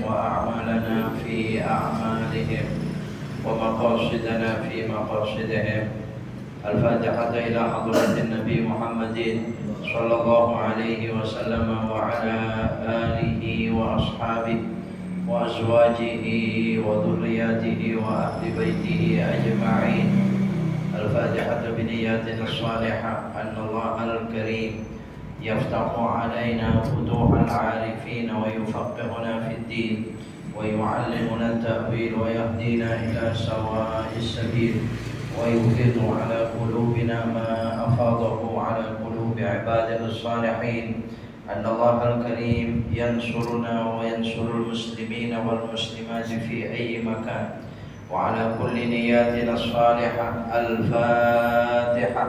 وأعمالنا في أعمالهم ومقاصدنا في مقاصدهم. الفاتحة إلى حضرة النبي محمد صلى الله عليه وسلم وعلى آله وأصحابه وأزواجه وذرياته وأهل بيته أجمعين. الفاتحة بنياتنا الصالحة أن الله الكريم يفتح علينا فتوح العارفين ويفقهنا في الدين ويعلمنا التأويل ويهدينا إلى سواء السبيل ويفيض على قلوبنا ما أفاضه على قلوب عباده الصالحين. أن الله الكريم ينصرنا وينصر المسلمين والمسلمات في أي مكان وعلى كل نياتنا الصالحة. الفاتحة.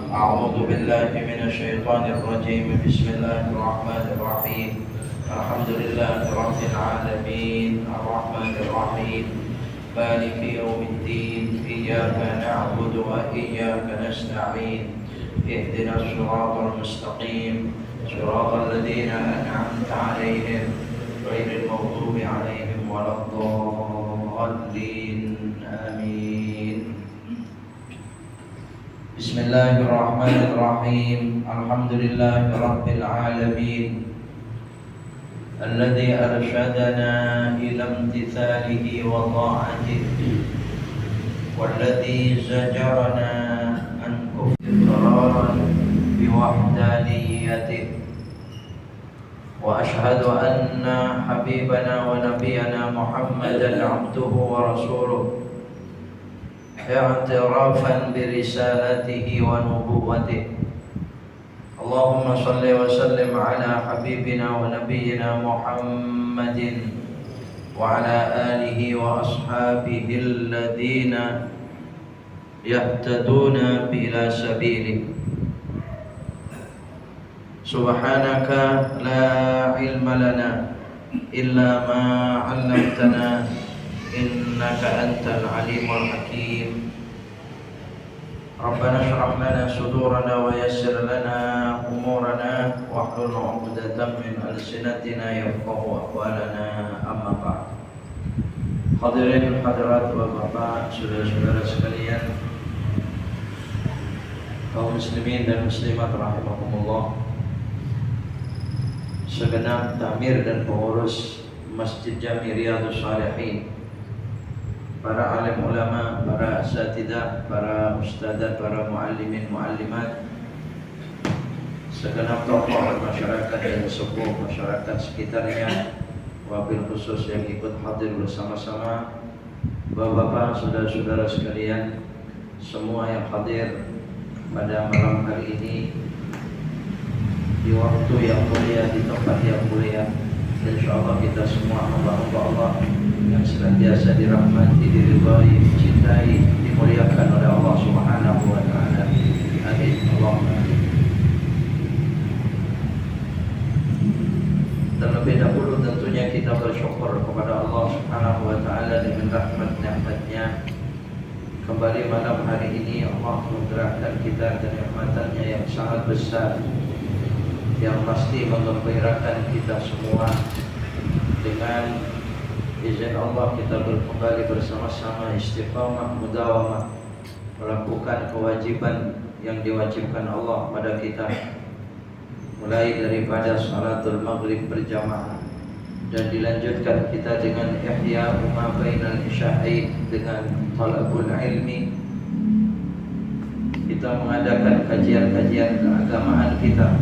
أعوذ بالله من الشيطان الرجيم. بسم الله الرحمن الرحيم. الحمد لله رب العالمين الرحمن الرحيم مالك يوم الدين. إياك نعبد وإياك نستعين. اهدنا الصراط المستقيم صراط الذين أنعمت عليهم غير المغضوب عليهم ولا الضالين. آمين. بسم الله الرحمن الرحيم. الحمد لله رب العالمين الذي أرشدنا إلى امتثاله وطاعته والذي زجرنا عن كفر إقرارا بوحدانيته. وأشهد أن حبيبنا ونبينا محمدا عبده ورسوله اعترافا برسالته ونبوته. اللهم صل وسلم على حبيبنا ونبينا محمد وعلى آله وأصحابه الذين يهتدون إلى سبيله. سبحانك لا علم لنا إلا ما علمتنا إنك أنت العليم الحكيم. ربنا اشرح لنا صدورنا ويسر لنا أمورنا واحلل عقدة من ألسنتنا يفقهوا أقوالنا. أما بعد. Hadirin hadirat bapak-bapak, saudara-saudara sekalian, kaum muslimin dan muslimat rahimakumullah. Segenap tamir dan pengurus Masjid Jami Riyadhus Shalihin, para alim ulama, para asatidah, para ustadzah, para muallimin muallimat, segenap tokoh masyarakat dan sepuh masyarakat sekitarnya, wabil khusus yang ikut hadir bersama-sama, bapak-bapak, saudara-saudara sekalian, semua yang hadir pada malam hari ini di waktu yang mulia, di tempat yang mulia. Insyaallah kita semua hamba-hamba Allah yang senantiasa dirahmati, diridhai, dicintai, dimuliakan oleh Allah Subhanahu wa taala. Amin. Allahumma amin. Terlebih dahulu tentunya kita bersyukur kepada Allah Subhanahu wa taala dengan rahmat nikmat-Nya. Kembali malam hari ini Allah menggerakkan kita kenikmatannya yang sangat besar, yang pasti menggembirakan kita semua. Dengan izin Allah kita kembali bersama-sama istiqamah mudawamah melakukan kewajiban yang diwajibkan Allah pada kita, mulai daripada salatul maghrib berjamaah dan dilanjutkan kita dengan ihya ma bainal isya'ain, dengan talabul ilmi. Kita mengadakan kajian-kajian keagamaan kita,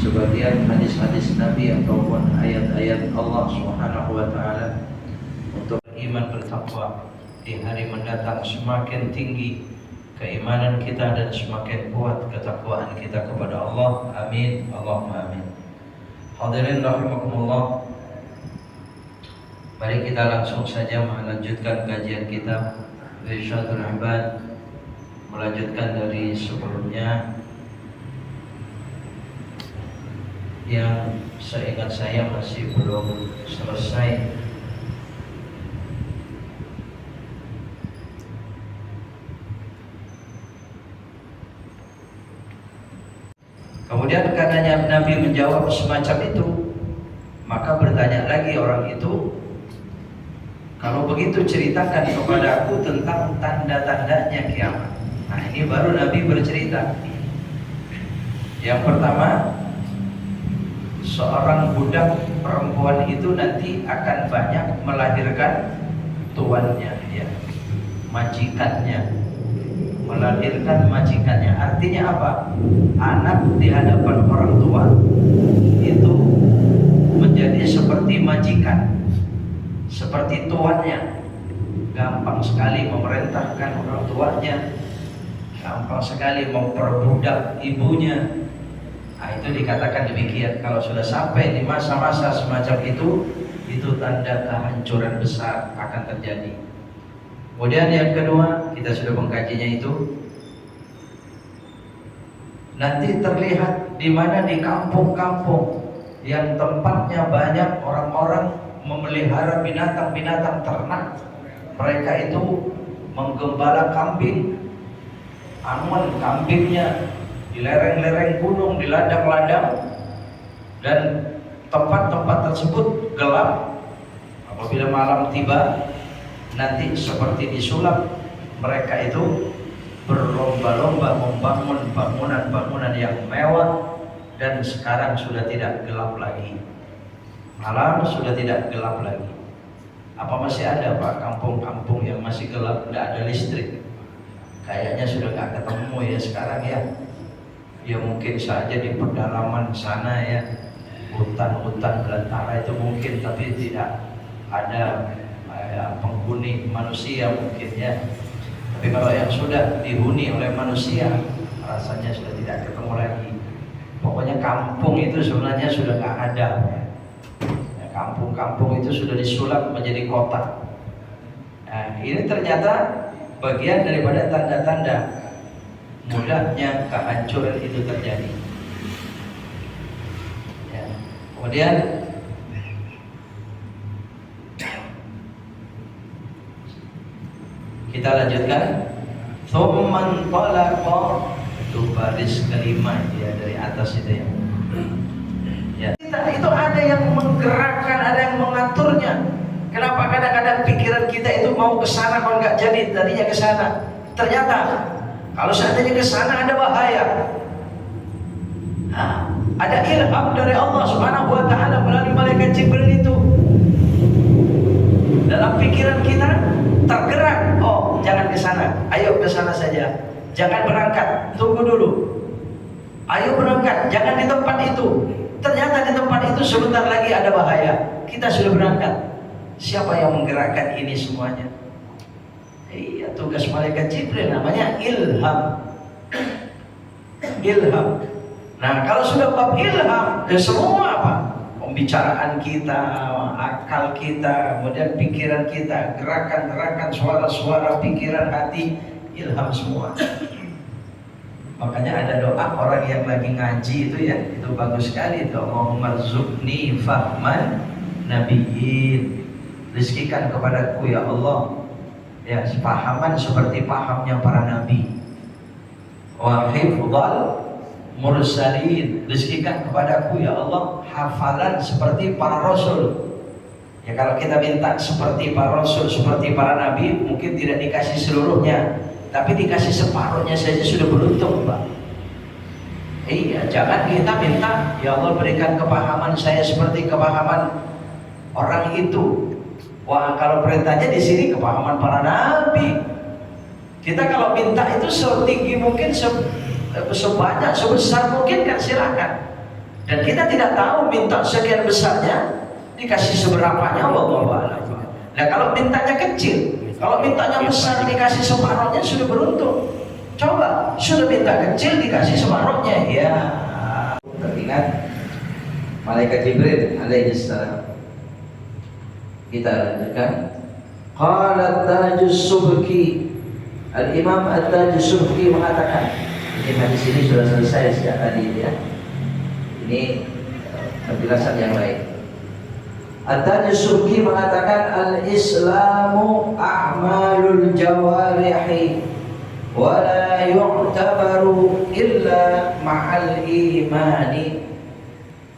sebagian hadis-hadis Nabi ataupun ayat-ayat Allah Subhanahu wa taala, untuk iman bertakwa di hari mendatang semakin tinggi keimanan kita dan semakin kuat ketakwaan kita kepada Allah. Amin. Allahumma amin. Hadirin rahimakumullah, mari kita langsung saja melanjutkan kajian kita Irsyadul Ibad, melanjutkan dari sebelumnya yang seingat saya masih belum selesai. Kemudian katanya Nabi menjawab semacam itu, Maka bertanya lagi orang itu, kalau begitu ceritakan kepada aku tentang tanda-tandanya kiamat. Nah ini baru Nabi bercerita. Yang pertama, seorang budak perempuan itu nanti akan banyak melahirkan tuannya, ya, majikannya, melahirkan majikannya. Artinya apa? Anak di hadapan orang tua itu menjadi seperti majikan, seperti tuannya. Gampang sekali memerintahkan orang tuanya, gampang sekali memperbudak ibunya. Nah, itu dikatakan demikian. Kalau sudah sampai di masa-masa semacam itu tanda kehancuran besar akan terjadi. Kemudian yang kedua, kita sudah mengkajinya itu, nanti terlihat di mana di kampung-kampung yang tempatnya banyak orang-orang memelihara binatang-binatang ternak. Mereka itu menggembala kambing, anuan kambingnya di lereng-lereng gunung, di ladang-ladang, dan tempat-tempat tersebut gelap. Apabila malam tiba, nanti seperti disulap, mereka itu berlomba-lomba membangun bangunan-bangunan yang mewah, dan sekarang sudah tidak gelap lagi. Malam sudah tidak gelap lagi. Apa masih ada Pak kampung-kampung yang masih gelap, tidak ada listrik? Kayaknya sudah nggak ketemu ya sekarang ya. Ya mungkin saja di pedalaman sana ya, hutan-hutan belantara itu mungkin, tapi tidak ada penghuni manusia mungkin ya. Tapi kalau yang sudah dihuni oleh manusia, rasanya sudah tidak ketemu lagi. Pokoknya kampung itu sebenarnya sudah nggak ada. Ya, kampung-kampung itu sudah disulap menjadi kota. Nah, ini ternyata bagian daripada tanda-tanda mudahnya kehancuran itu terjadi. Ya. Kemudian kita lanjutkan. Thumman talaqa, itu baris kelima ya dari atas itu ya. Ya. Itu ada yang menggerakkan, ada yang mengaturnya. Kenapa kadang-kadang pikiran kita itu mau ke sana kalau nggak jadi, tadinya ke sana. Ternyata kalau seandainya ke sana ada bahaya. Nah, ada ilham dari Allah Subhanahu wa taala melalui malaikat Jibril itu. Dalam pikiran kita tergerak, oh jangan ke sana, ayo ke sana saja. Jangan berangkat, tunggu dulu. Ayo berangkat, jangan di tempat itu. Ternyata di tempat itu sebentar lagi ada bahaya. Kita sudah berangkat. Siapa yang menggerakkan ini semuanya? Iya, tugas malaikat Jibril, namanya ilham. Ilham. Nah, kalau sudah bab ilham, semua apa? Pembicaraan kita, akal kita, kemudian pikiran kita, gerakan-gerakan, suara-suara pikiran hati, ilham semua. Makanya ada doa orang yang lagi ngaji itu ya, itu bagus sekali itu. Allahumma rzuqni fahman nabiyyin. Rizkikan kepadaku ya Allah, ya, pahaman seperti pahamnya para nabi. Wa hifdzal mursalin. Rizkikan kepadaku ya Allah hafalan seperti para rasul. Ya kalau kita minta seperti para rasul, seperti para nabi, mungkin tidak dikasih seluruhnya, tapi dikasih separuhnya saja sudah beruntung, Pak. Iya, jangan kita minta ya Allah berikan kepahaman saya seperti kepahaman orang itu. Wah, kalau perintahnya di sini kepahaman para nabi. Kita kalau minta itu setinggi mungkin, sebanyak, sebesar mungkin kan silakan. Dan kita tidak tahu minta sekian besarnya dikasih seberapanya, wallahu a'lam. Nah, kalau mintanya kecil, kalau mintanya besar dikasih separuhnya sudah beruntung. Coba sudah minta kecil dikasih separuhnya, ya. Teringat malaikat Jibril alaihi salam. Kita lanjutkan. Qala Tajus Subki, Al-Imam At-Tajus Subki mengatakan, ini hadis ini sudah selesai sejak tadi ya. Ini penjelasan yang lain. At-Tajus Subki mengatakan al-Islamu a'malul jawarihi wa la yu'tabaru illa ma'al imani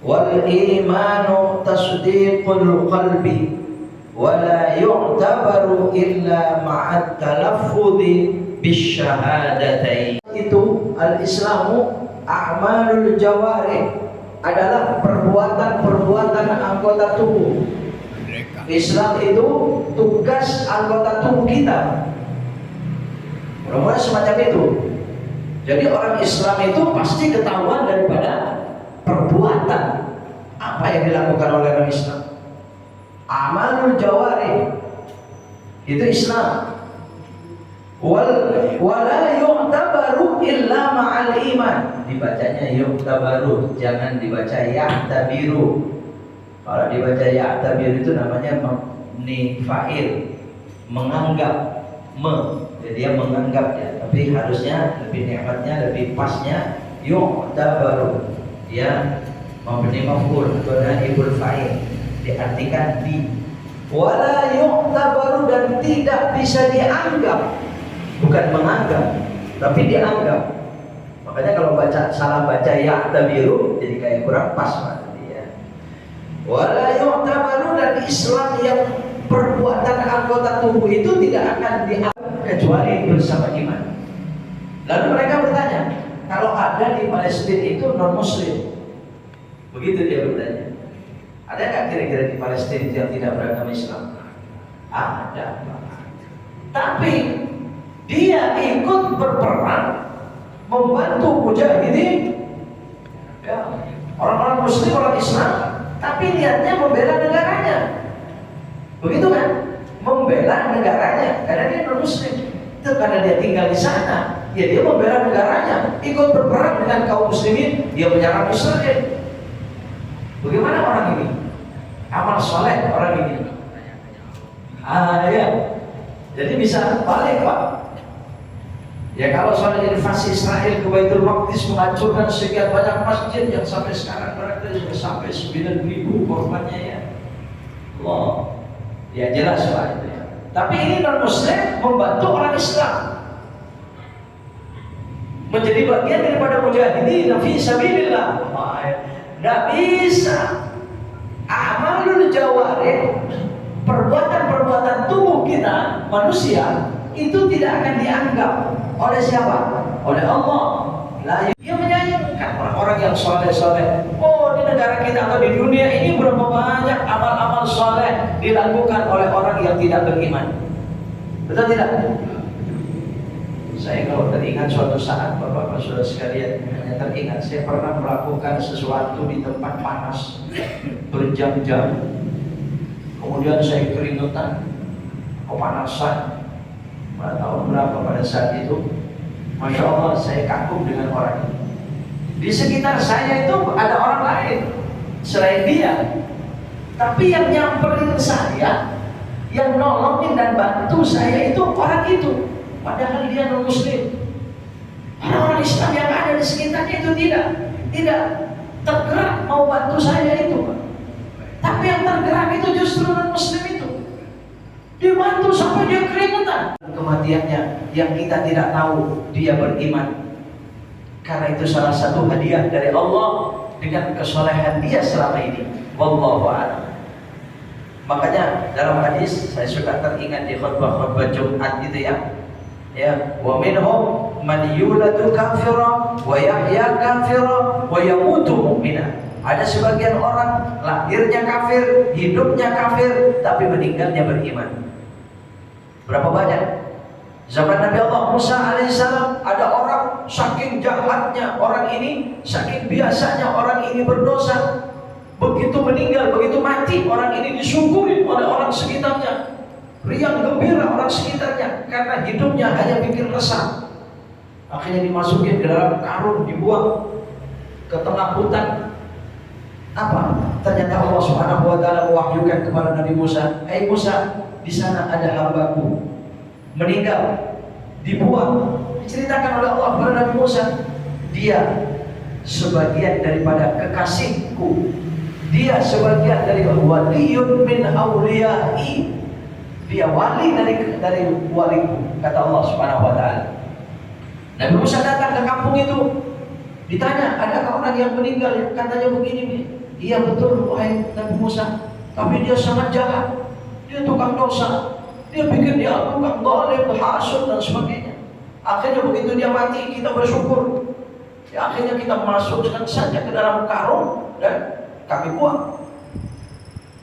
wal imanu tasdiqul qalbi wa la yu'tabaru illa ma'at talaffudhi bisyahadatain. Itu al-islamu a'malul jawarih, adalah perbuatan-perbuatan anggota tubuh. Islam itu tugas anggota tubuh kita. Mudah-mudahan semacam itu. Jadi orang Islam itu pasti ketahuan daripada perbuatan apa yang dilakukan oleh orang Islam. Amalul jawarih itu Islam. Wala yu'tabaru illa ma'al iman. Dibacanya yu'tabaru, jangan dibaca ya'tabiru. Kalau dibaca ya'tabiru itu namanya fa'il, menganggap, jadi dia menganggap ya. Tapi harusnya lebih nikmatnya, lebih pasnya yu'tabaru. Dia memberi maf'ul, ibul fa'il, diartikan di. Wala yu'tabaru, dan tidak bisa dianggap. Bukan menganggap, tapi dianggap. Makanya kalau salah baca ya'tabiru jadi kayak kurang pas berarti ya. Wala yu'tabaru, dan Islam yang perbuatan anggota tubuh itu tidak akan dianggap kecuali bersama iman. Lalu mereka bertanya, kalau ada di Palestina itu non muslim, begitu dia bertanya, ada nggak kira-kira di Palestina itu yang tidak beragama Islam? Ada. Tapi dia ikut berperang membantu mujahidin, ya, orang-orang muslim, orang Islam, tapi niatnya membela negaranya. Begitu kan? Membela negaranya, karena dia non muslim. Itu karena dia tinggal di sana, ya dia membela negaranya, ikut berperang dengan kaum muslimin, dia menyerang Israel. Bagaimana orang ini? Amal soleh orang ini. Ya. Jadi bisa balik, Pak. Ya kalau soal invasi Israel ke Baitul Maqdis menghancurkan sekian banyak masjid yang sampai sekarang berarti sudah sampai 9.000 korbannya ya. Allah. Ya jelas Pak itu ya. Tapi ini non muslim membantu orang Islam, menjadi bagian daripada mujahidin fi sabilillah. Tidak bisa. Amalul jawarih, perbuatan-perbuatan tubuh kita manusia itu tidak akan dianggap oleh siapa? Oleh Allah. Dia menyayangkan orang-orang yang soleh-soleh. Oh, di negara kita atau di dunia ini berapa banyak amal-amal soleh dilakukan oleh orang yang tidak beriman. Betul tidak? Saya kalau teringat suatu saat, Bapak-Bapak Saudara sekalian, hanya teringat saya pernah melakukan sesuatu di tempat panas berjam-jam. Kemudian saya keringetan, kepanasan. Pada tahun berapa pada saat itu, Masya Allah saya kagum dengan orang ini. Di sekitar saya itu ada orang lain selain dia, tapi yang nyamperin saya, yang nolongin dan bantu saya itu orang itu, padahal dia non muslim. Orang-orang Islam yang ada di sekitarnya itu tidak tergerak mau bantu saya itu, tapi yang tergerak itu justru non muslim itu. Dibantu sampai dia keringetan. Kematiannya yang kita tidak tahu dia beriman. Karena itu salah satu hadiah dari Allah dengan kesolehan dia selama ini. Wallahu a'lam. Makanya dalam hadis saya suka teringat di khutbah-khutbah Jumat itu ya. Ya, wa minhum man yuladu kafira wa yahya kafira wa yamutu mu'mina. Ada sebagian orang lahirnya kafir, hidupnya kafir, tapi meninggalnya beriman. Berapa banyak? Zaman Nabi Allah Musa alaihissalam ada orang saking jahatnya orang ini, saking biasanya orang ini berdosa, begitu meninggal, begitu mati orang ini disyukuri oleh orang sekitarnya, riang gembira orang sekitarnya, karena hidupnya hanya bikin resah. Akhirnya dimasukin ke dalam karung, dibuang ke tengah hutan. Apa? Ternyata Allah Subhanahu wa taala mewahyukan kepada Nabi Musa, "Hai Musa, di sana ada hambaku meninggal, dibuang." Diceritakan oleh Allah kepada Nabi Musa, dia sebagian daripada kekasihku, dia sebagian dari waliyun min awliyai, dia wali dari waliku, kata Allah Subhanahu wa taala. Nabi Musa datang ke kampung itu, ditanya, adakah orang yang meninggal yang katanya begini? Iya betul wahai Nabi Musa, tapi dia sangat jahat, dia tukang dosa, dia pikir dia tukang zalim, hasud dan sebagainya. Akhirnya begitu dia mati kita bersyukur. Ya, akhirnya kita masukkan saja ke dalam karung dan kami buang.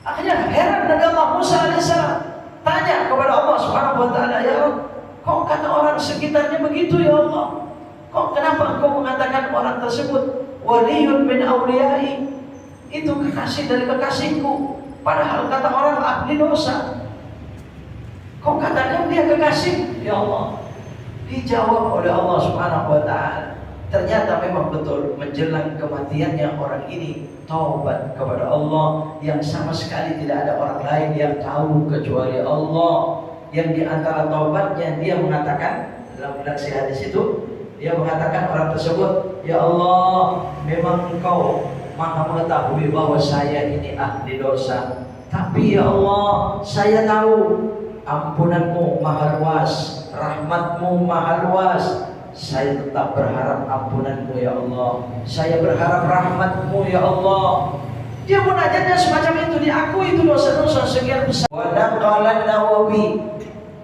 Akhirnya heran Nabi Allah Musa alaihissalam tanya kepada Allah Subhanahu wa taala, ya Allah, kok kata orang sekitarnya begitu ya Allah? Kok kenapa engkau mengatakan orang tersebut waliyun min awliyai? Itu kekasih dari kekasihku, padahal kata orang ahli dosa. Kok katakan dia kekasih? Ya Allah, dijawab oleh Allah Subhanahu wa taala, ternyata memang betul menjelang kematiannya orang ini taubat kepada Allah yang sama sekali tidak ada orang lain yang tahu kecuali Allah. Yang di antara taubatnya dia mengatakan dalam redaksi hadis itu, dia mengatakan orang tersebut, ya Allah, memang Engkau Maha mengetahui bahwa saya ini ahli dosa, tapi ya Allah, saya tahu ampunanmu maha luas, rahmatmu maha luas. Saya tetap berharap ampunanmu ya Allah, saya berharap rahmatmu ya Allah. Dia munajatnya semacam itu, diakui itu dosa-dosa sekian besar. Wa naqala Nawawi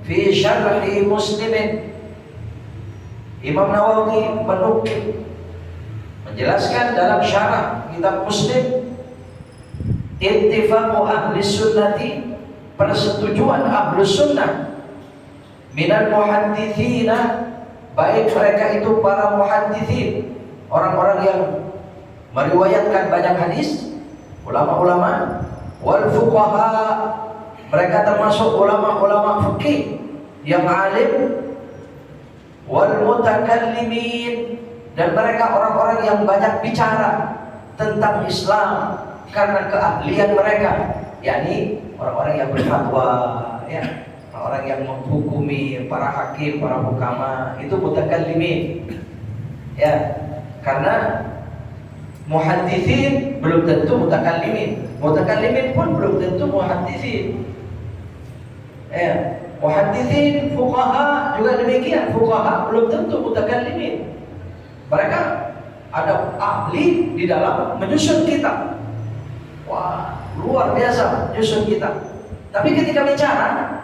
fi syarhi Muslimin, Imam Nawawi menukil, menjelaskan dalam syarah kitab Muslim, ittifaqu ahli sunnati, persetujuan ahli sunnah, minal muhadditsina, baik mereka itu para muhadditsin, orang-orang yang meriwayatkan banyak hadis, ulama-ulama, wal fuqaha, mereka termasuk ulama-ulama fikih yang alim, wal mutakallimin, dan mereka orang-orang yang banyak bicara tentang Islam karena keahlian mereka, yakni orang-orang yang berfatwa, ya, orang yang menghukumi, para hakim, para hukama, itu mutakallimin. Ya, karena muhadditsin belum tentu mutakallimin, mutakallimin pun belum tentu muhadditsin. Ya, muhadditsin, fuqaha juga demikian, fuqaha belum tentu mutakallimin. Mereka ada ahli di dalam menyusun kitab. Wah, luar biasa menyusun kitab. Tapi ketika bicara,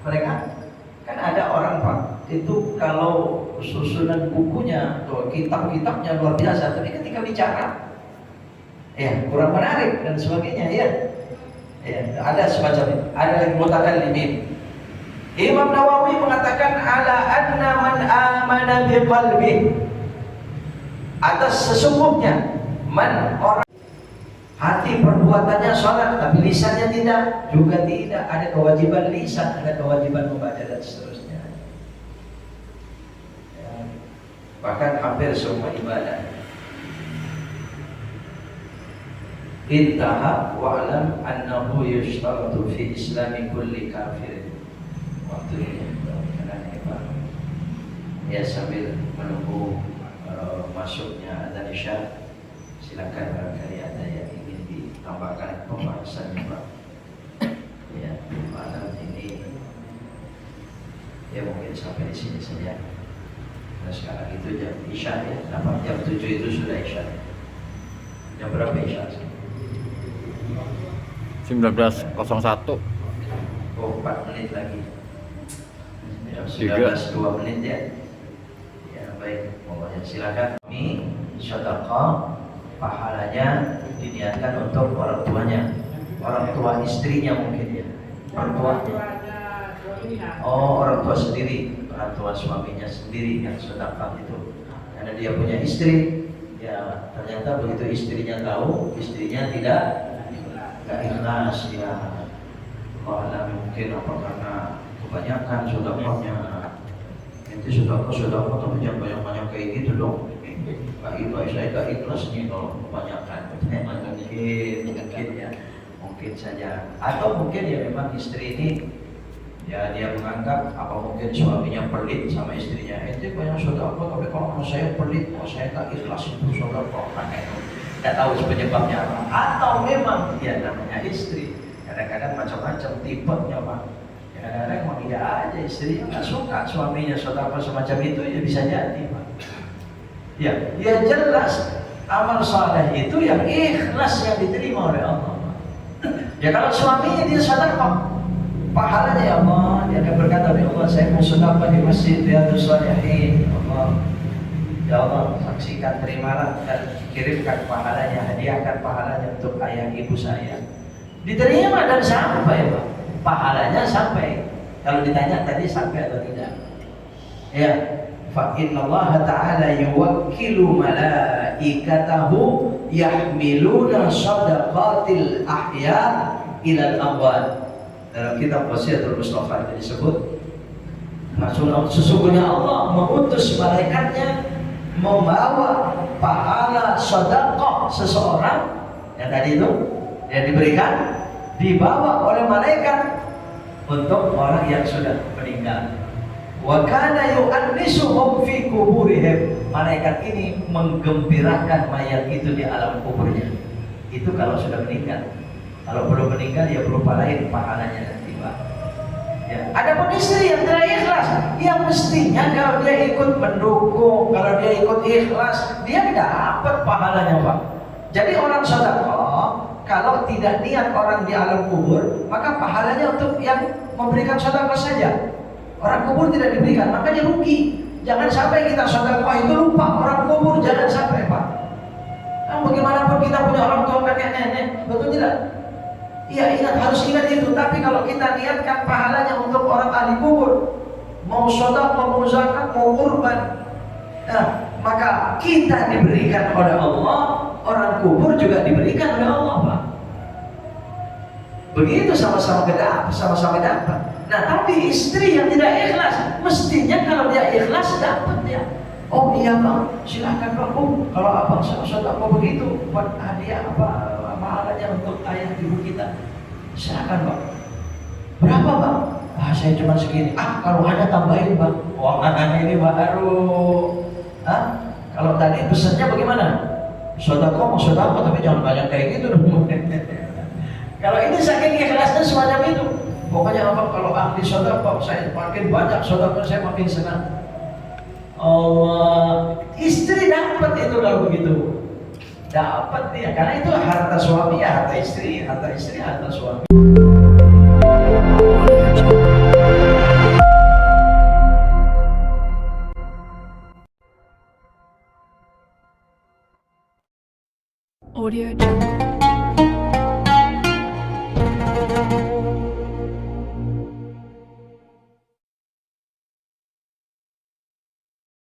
mereka kan ada orang Pak, itu kalau susunan bukunya atau kitab-kitabnya luar biasa, tapi ketika bicara ya kurang menarik dan sebagainya, ya ada semacam itu. Ada yang mutakallimin. Imam Nawawi mengatakan ala anna man amana biqalbi, atas sesungguhnya man, orang hati perbuatannya sholat tapi lisannya tidak, juga tidak. Ada kewajiban lisan, ada kewajiban membaca dan seterusnya, ya, bahkan hampir semua ibadah. Intaha wa'lam annahu yushtaratu fi islami kulli kafir. Waktu ini ya, sambil menunggu masuknya adzan isya, silakan barangkali ada yang ingin ditambahkan pembahasannya Pak. Ya, malam ini ya mungkin sampai di sini saja. Nah, sekarang itu jam isya ya, jam 7 itu sudah isya. Jam berapa isya? 19.01. Oh, 4 menit lagi. 19.2 menit ya. Ya baik, pokoknya silakan. Ini sedekah pahalanya diniatkan untuk orang tuanya, orang tua istrinya mungkin ya, orang tuanya. Oh, orang tua sendiri, orang tua suaminya sendiri yang sedekah itu. Karena dia punya istri, ya ternyata begitu istrinya tahu, istrinya tidak ikhlas, ya Allah mungkin apa karena kebanyakan sedekahnya. Nanti sedekah tapi jangan banyak-banyak kayak gitu dong. Itu saya gak ikhlas nih kalau kebanyakan. Mungkin ya, mungkin saja. Atau mungkin ya memang istri ini ya dia menganggap apa mungkin suaminya pelit sama istrinya. Itu banyak sedekah tapi kalau saya pelit, saya gak ikhlas itu sedekah. Tidak tahu penyebabnya apa. Atau memang dia namanya istri. Kadang-kadang macam-macam tipenya Pak. Kadang-kadang memang dia aja istrinya nggak suka suaminya sedekah semacam itu, ya bisa jadi Pak. Ya jelas Amal saleh itu yang ikhlas, yang diterima oleh Allah. Ya kalau suaminya dia sedekah, pahalanya ya Allah, dia akan berkata, ya Allah saya mau sedekah di masjid Riyadhus Shalihin, ya Allah saksikan, terimalah dan kirimkan pahalanya, hadiahkan pahalanya untuk ayah ibu saya. Diterima dan sampai Pak, pahalanya sampai. Kalau ditanya tadi sampai atau tidak, ya. Fa innallaha ta'ala yuwakkilu malaikatahu yahmiluna shadaqatil ahya ilal amwat. Dalam kitab Wasiatul Mustafa itu disebut, sesungguhnya Allah mengutus malaikatnya membawa pahala sedekah seseorang yang tadi itu yang diberikan, dibawa oleh malaikat untuk orang yang sudah meninggal. Wa kana yu'annisuhum fi kuburihim. Malaikat ini menggembirakan mayat itu di alam kuburnya. Itu kalau sudah meninggal. Kalau belum meninggal ya berupa lain pahalanya nanti Pak. Ya. Adapun istri yang tidak ikhlas, yang mestinya kalau dia ikut mendukung, kalau dia ikut ikhlas, dia dapat pahalanya Pak. Jadi orang sedekah kalau tidak niat orang di alam kubur, maka pahalanya untuk yang memberikan sedekah saja. Orang kubur tidak diberikan, makanya rugi. Jangan sampai kita sedekah itu lupa orang kubur, jangan sampai Pak. Nah, bagaimanapun kita punya orang tua, kakek nenek, betul tidak? Iya, ingat, harus ingat itu. Tapi kalau kita niatkan pahalanya untuk orang ahli kubur, mau sedekah, mau zakat, mau kurban, nah, maka kita diberikan oleh Allah, orang kubur juga diberikan oleh Allah Pak. Begitu sama-sama dapat. Nah, tapi istri yang tidak ikhlas, mestinya kalau dia ikhlas dapat dia. Oh iya Bang, silakan Bang. Kalau abang sedekah begitu buat hadiah pahalanya untuk ayah ibu kita, silakan Bang. Berapa Bang? Saya cuma segini. Kalau ada tambahin Bang. Wah, ini baru. Kalau tadi pesannya bagaimana? Sedekah mau sedekah tapi jangan banyak kayak gitu dong. Kalau ini saking ikhlasnya semacam itu. Pokoknya abang kalau ahli sedekah, saya makin banyak sedekah saya makin senang. Allah, istri dapat itu kalau begitu. Dapat dia, karena itu harta suami ya harta istri, harta suami. Audio Jungle.